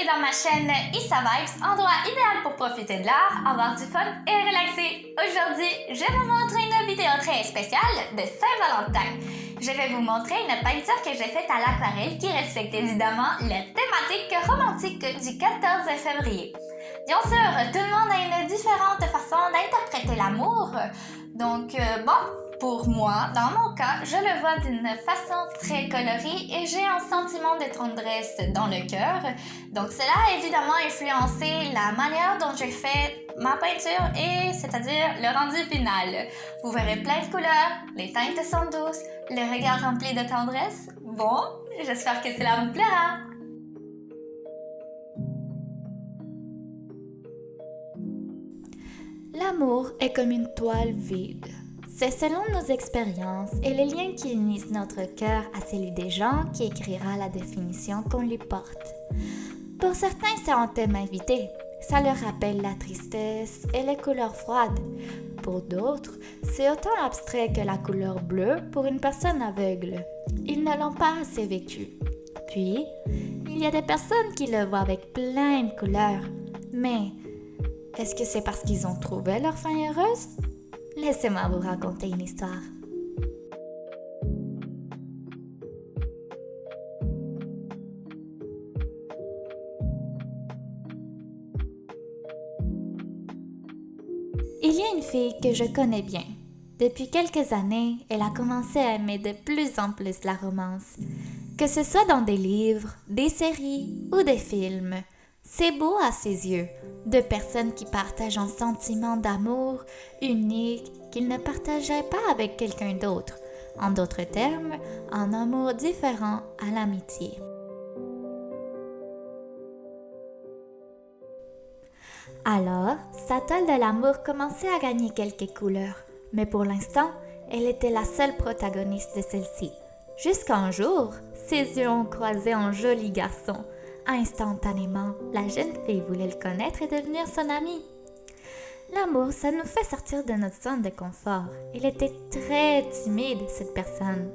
bienvenue dans ma chaîne Issa Vibes, endroit idéal pour profiter de l'art, avoir du fun et relaxer. Aujourd'hui, je vais vous montrer une vidéo très spéciale de Saint-Valentin. Je vais vous montrer une peinture que j'ai faite à l'aquarelle qui respecte évidemment la thématique romantique du 14 février. Bien sûr, tout le monde a une différente façon d'interpréter l'amour. Donc, pour moi, dans mon cas, je le vois d'une façon très colorée et j'ai un sentiment de tendresse dans le cœur. Donc, cela a évidemment influencé la manière dont j'ai fait ma peinture et c'est-à-dire le rendu final. Vous verrez plein de couleurs, les teintes sont douces, le regard rempli de tendresse. Bon, j'espère que cela vous plaira. L'amour est comme une toile vide. C'est selon nos expériences et les liens qui unissent notre cœur à celui des gens qui écrira la définition qu'on lui porte. Pour certains, c'est un thème invité. Ça leur rappelle la tristesse et les couleurs froides. Pour d'autres, c'est autant abstrait que la couleur bleue pour une personne aveugle. Ils ne l'ont pas assez vécu. Puis, il y a des personnes qui le voient avec plein de couleurs. Mais, est-ce que c'est parce qu'ils ont trouvé leur fin heureuse? Laissez-moi vous raconter une histoire. Il y a une fille que je connais bien. Depuis quelques années, elle a commencé à aimer de plus en plus la romance. Que ce soit dans des livres, des séries ou des films, c'est beau à ses yeux. Deux personnes qui partagent un sentiment d'amour unique qu'ils ne partageraient pas avec quelqu'un d'autre. En d'autres termes, un amour différent à l'amitié. Alors, sa toile de l'amour commençait à gagner quelques couleurs, mais pour l'instant, elle était la seule protagoniste de celle-ci. Jusqu'à un jour, ses yeux ont croisé un joli garçon. Instantanément, la jeune fille voulait le connaître et devenir son amie. L'amour, ça nous fait sortir de notre zone de confort. Elle était très timide, cette personne.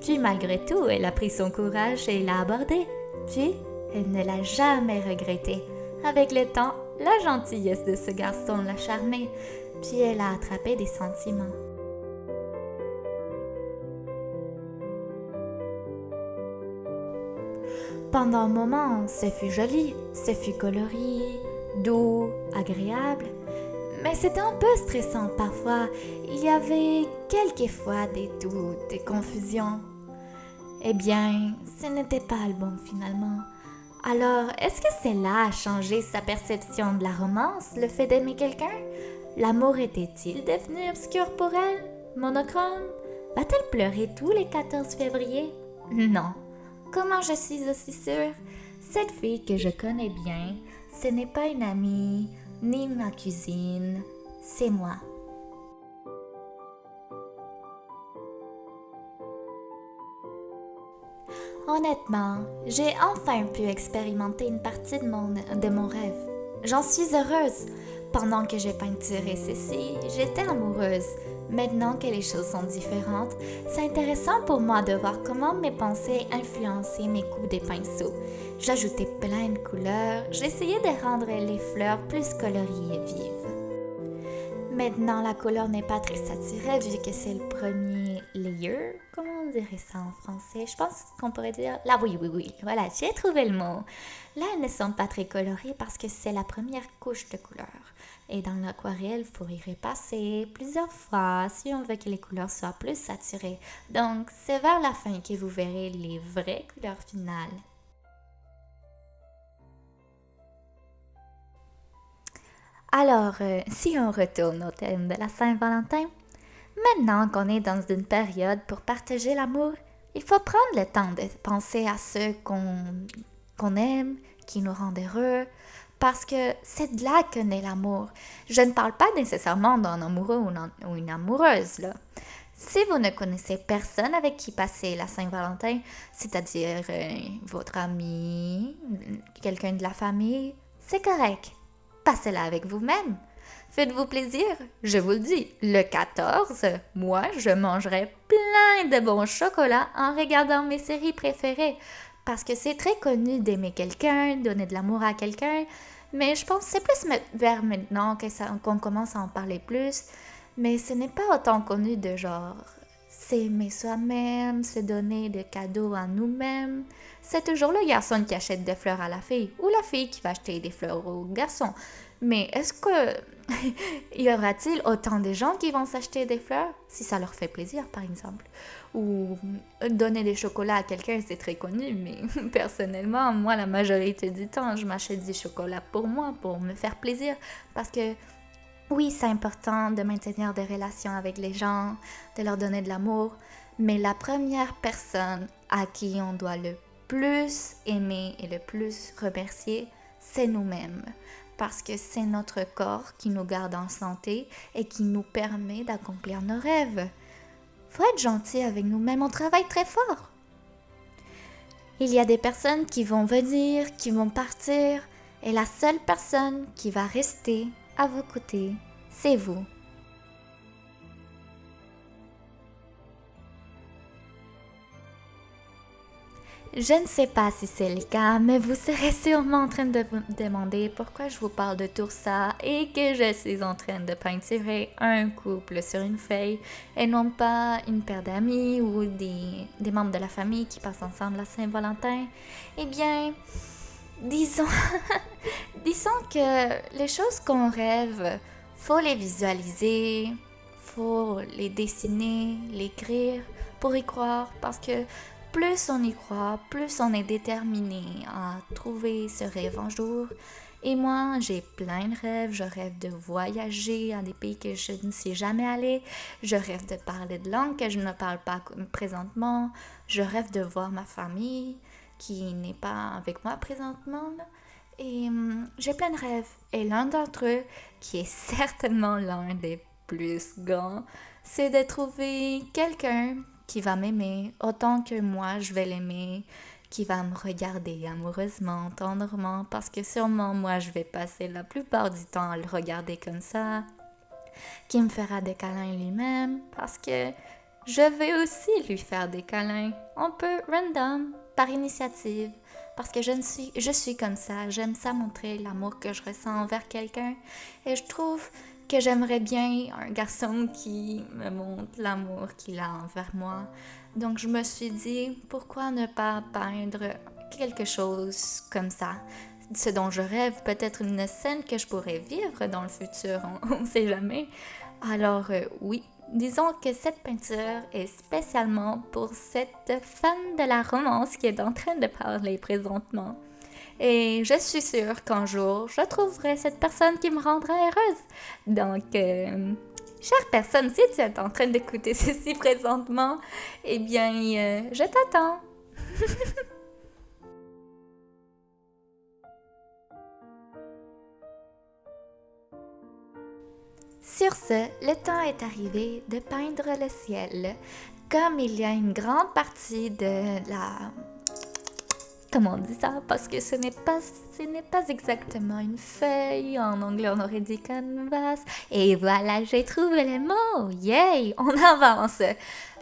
Puis, malgré tout, elle a pris son courage et l'a abordé. Puis, elle ne l'a jamais regretté. Avec le temps, la gentillesse de ce garçon l'a charmée. Puis, elle a attrapé des sentiments. Pendant un moment, ce fut joli, ce fut coloré, doux, agréable. Mais c'était un peu stressant parfois. Il y avait quelquefois des doutes, des confusions. Eh bien, ce n'était pas le bon finalement. Alors, est-ce que cela a changé sa perception de la romance, le fait d'aimer quelqu'un? L'amour était-il devenu obscur pour elle? Monochrome? Va-t-elle pleurer tous les 14 février? Non. Comment je suis aussi sûre? Cette fille que je connais bien, ce n'est pas une amie, ni ma cousine, c'est moi. Honnêtement, j'ai enfin pu expérimenter une partie de mon rêve. J'en suis heureuse. Pendant que j'ai peinturé ceci, j'étais amoureuse. Maintenant que les choses sont différentes, c'est intéressant pour moi de voir comment mes pensées influençaient mes coups de pinceau. J'ajoutais plein de couleurs, j'essayais de rendre les fleurs plus colorées et vives. Maintenant, la couleur n'est pas très saturée vu que c'est le premier layer. Comment on dirait ça en français? Je pense qu'on pourrait dire... Là, oui. Voilà, j'ai trouvé le mot. Là, elles ne sont pas très colorées parce que c'est la première couche de couleur. Et dans l'aquarelle, il faut y repasser plusieurs fois si on veut que les couleurs soient plus saturées. Donc, c'est vers la fin que vous verrez les vraies couleurs finales. Alors, si on retourne au thème de la Saint-Valentin, maintenant qu'on est dans une période pour partager l'amour, il faut prendre le temps de penser à ceux qu'on aime, qui nous rendent heureux, parce que c'est de là que naît l'amour. Je ne parle pas nécessairement d'un amoureux ou une amoureuse, là. Si vous ne connaissez personne avec qui passer la Saint-Valentin, c'est-à-dire votre ami, quelqu'un de la famille, c'est correct. Passez-la avec vous-même. Faites-vous plaisir. Je vous le dis, le 14, moi, je mangerai plein de bons chocolats en regardant mes séries préférées. Parce que c'est très connu d'aimer quelqu'un, donner de l'amour à quelqu'un, mais je pense que c'est plus vers maintenant qu'on commence à en parler plus. Mais ce n'est pas autant connu de genre s'aimer soi-même, se donner des cadeaux à nous-mêmes. C'est toujours le garçon qui achète des fleurs à la fille ou la fille qui va acheter des fleurs au garçon. Mais est-ce que y aura-t-il autant de gens qui vont s'acheter des fleurs si ça leur fait plaisir, par exemple? Ou donner des chocolats à quelqu'un, c'est très connu, mais personnellement, moi, la majorité du temps, je m'achète du chocolat pour moi, pour me faire plaisir, parce que oui, c'est important de maintenir des relations avec les gens, de leur donner de l'amour, mais la première personne à qui on doit le plus aimer et le plus remercier, c'est nous-mêmes. Parce que c'est notre corps qui nous garde en santé et qui nous permet d'accomplir nos rêves. Faut être gentil avec nous-mêmes, on travaille très fort. Il y a des personnes qui vont venir, qui vont partir, et la seule personne qui va rester à vos côtés, c'est vous. Je ne sais pas si c'est le cas, mais vous serez sûrement en train de vous demander pourquoi je vous parle de tout ça et que je suis en train de peinturer un couple sur une feuille et non pas une paire d'amis ou des membres de la famille qui passent ensemble à Saint-Valentin. Eh bien, disons, disons que les choses qu'on rêve, faut les visualiser, faut les dessiner, les écrire pour y croire parce que plus on y croit, plus on est déterminé à trouver ce rêve un jour. Et moi, j'ai plein de rêves. Je rêve de voyager à des pays que je ne suis jamais allée. Je rêve de parler de langues que je ne parle pas présentement. Je rêve de voir ma famille qui n'est pas avec moi présentement. Et j'ai plein de rêves. Et l'un d'entre eux, qui est certainement l'un des plus grands, c'est de trouver quelqu'un qui va m'aimer autant que moi je vais l'aimer, qui va me regarder amoureusement, tendrement, parce que sûrement moi je vais passer la plupart du temps à le regarder comme ça, qui me fera des câlins lui-même, parce que je vais aussi lui faire des câlins, un peu random, par initiative, parce que je suis comme ça, j'aime ça montrer l'amour que je ressens envers quelqu'un, et je trouve que j'aimerais bien un garçon qui me montre l'amour qu'il a envers moi. Donc je me suis dit, pourquoi ne pas peindre quelque chose comme ça? Ce dont je rêve, peut-être une scène que je pourrais vivre dans le futur, on ne sait jamais. Alors oui, disons que cette peinture est spécialement pour cette fan de la romance qui est en train de parler présentement. Et je suis sûre qu'un jour, je trouverai cette personne qui me rendra heureuse. Donc, chère personne, si tu es en train d'écouter ceci présentement, eh bien, je t'attends. Sur ce, le temps est arrivé de peindre le ciel. Comme il y a une grande partie de la... Comment on dit ça? Parce que ce n'est pas exactement une feuille. En anglais, on aurait dit canvas. Et voilà, j'ai trouvé les mots. Yay! On avance.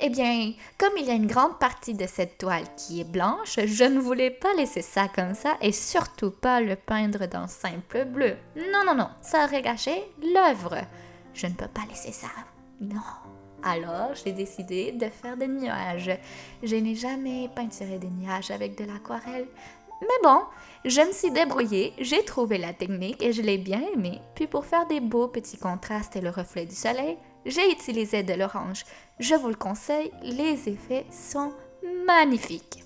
Eh bien, comme il y a une grande partie de cette toile qui est blanche, je ne voulais pas laisser ça comme ça et surtout pas le peindre d'un simple bleu. Non, ça aurait gâché l'œuvre. Je ne peux pas laisser ça. Non. Alors, j'ai décidé de faire des nuages. Je n'ai jamais peinturé des nuages avec de l'aquarelle. Mais bon, je me suis débrouillée, j'ai trouvé la technique et je l'ai bien aimée. Puis pour faire des beaux petits contrastes et le reflet du soleil, j'ai utilisé de l'orange. Je vous le conseille, les effets sont magnifiques.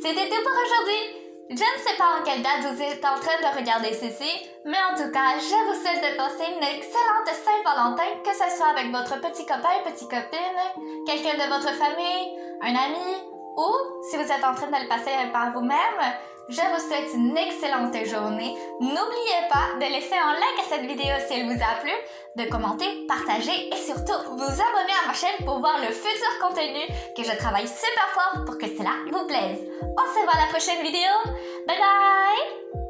C'était tout pour aujourd'hui. Je ne sais pas en quelle date vous êtes en train de regarder ceci, mais en tout cas, je vous souhaite de passer une excellente Saint-Valentin, que ce soit avec votre petit copain, petite copine, quelqu'un de votre famille, un ami, ou si vous êtes en train de le passer par vous-même, Je vous souhaite une excellente journée. N'oubliez pas de laisser un like à cette vidéo si elle vous a plu, de commenter, partager et surtout vous abonner à ma chaîne pour voir le futur contenu que je travaille super fort pour que cela vous plaise. On se voit à la prochaine vidéo. Bye bye!